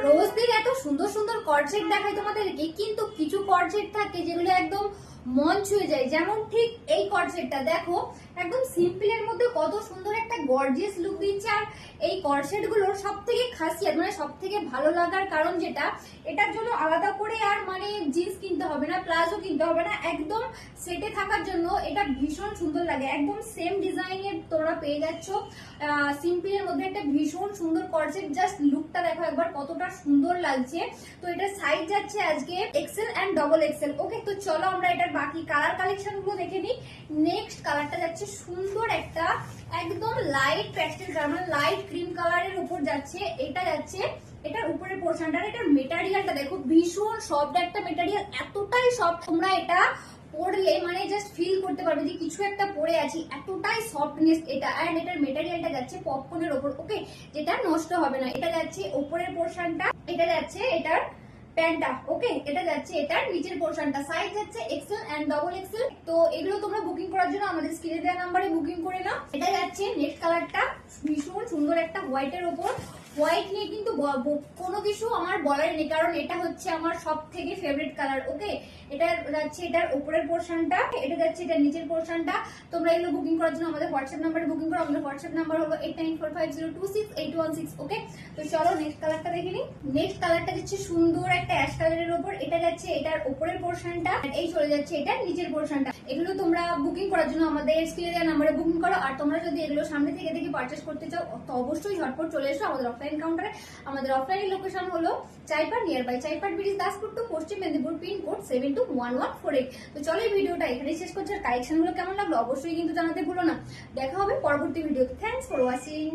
রোজ দিন এত সুন্দর সুন্দর কর্ডসেট দেখাই তোমাদেরকে, কিন্তু কিছু কর্ডসেট থাকে যেগুলো একদম মন ছুঁয়ে যায়। যেমন ঠিক এই কর্ডসেটটা দেখো, একদম সিম্পলের মধ্যে কত সুন্দর একটা গর্জিয়াস লুক দিচ্ছে। আর এই কর্ডসেট গুলোর সব থেকে খাসিয়াত মানে সব থেকে ভালো লাগার কারণ যেটা, এটার জন্য আলাদা করে আর মানে জিন্স কিনতে হবে না, প্লাজো কিনতে হবে না, একদম সেটে থাকার জন্য এটা ভীষণ সুন্দর লাগে। একদম সেম ডিজাইনের তোমরা পেয়ে যাচ্ছ সিম্পলের মধ্যে একটা ভীষণ সুন্দর কর্ডসেট। জাস্ট লুকটা দেখো একবার কতটা সুন্দর লাগছে। তো এটা সাইজ যাচ্ছে আজকে এক্সেল এন্ড ডবল এক্সেল। ওকে, তো চলো আমরা এটার বাকি কালার কালেকশন গুলো দেখে নিই। নেক্সট কালারটা যাচ্ছে সুন্দর একটা একদম লাইট প্যাস্টেল কালার, মানে লাইট ক্রিম কালারের উপর যাচ্ছে। এটা যাচ্ছে এটার উপরের পোর্শনটা, এটার মেটেরিয়ালটা দেখো ভীষণ সফট একটা মেটেরিয়াল, এতটাই সফট তোমরা এটা পরলে মানে জাস্ট ফিল করতে পারবে যে কিছু একটা পরে আছি, এতটাই সফটনেস এটা। আর এটার মেটেরিয়ালটা যাচ্ছে পপকর্নের ওপর, ওকে, যেটা নষ্ট হবে না। এটা যাচ্ছে উপরের পোর্শনটা, এটা যাচ্ছে এটার প্যান্টটা, ওকে, এটা যাচ্ছে এটার নিচের পোর্শনটা। সাইজ যাচ্ছে এক্সেল এন্ড ডবল এক্সেল। তো এগুলো তোমরা বুকিং করার জন্য আমাদের স্ক্রিনে দেওয়া নাম্বারে বুকিং করে নাও। এটা যাচ্ছে নেক্সট কালারটা ভীষণ সুন্দর একটা হোয়াইটের ওপর। হোয়াইট নিয়ে কিন্তু কোনো কিছু আমার বলার নেই, কারণ এটা হচ্ছে আমার সব থেকে ফেভারিট কালার। ওকে, এটা যাচ্ছে এটার উপরের পোর্শনটা, এটা যাচ্ছে এটার নিচের পোর্শনটা। তোমরা এগুলো বুকিং করার জন্য আমাদের হোয়াটসঅ্যাপ নাম্বারে বুকিং করো। আমাদের হোয়াটসঅ্যাপ নাম্বার হলো 8945026816। ওকে, তো চলো নেক্সট কালারটা দেখে নিই। নেক্সট কালারটা যাচ্ছে সুন্দর একটা অ্যাশ কালারের উপর। এটা যাচ্ছে এটার উপরের পোর্শনটা, এই চলে যাচ্ছে এটার নিচের পোর্শনটা। এগুলো তোমরা বুকিং করার জন্য আমাদের স্ক্রিনে দেওয়া নাম্বারে বুকিং করো। আর তোমরা যদি এগুলো সামনে থেকে দেখে পারচেস করতে চাও তো অবশ্যই ঝটপট চলে এসো আমাদের অফলাইন কাউন্টারে। আমাদের অফলাইন লোকেশন হলো Chaipat, nearby Chaipat bridge, Daspur two Paschim Medinipur, pin code 721148। তো চলো এই ভিডিওটা এখানেই শেষ করছি। আর কালেকশন গুলো কেমন লাগলো অবশ্যই কিন্তু জানাতে ভুলো না। দেখা হবে পরবর্তী ভিডিওতে। Thanks for watching.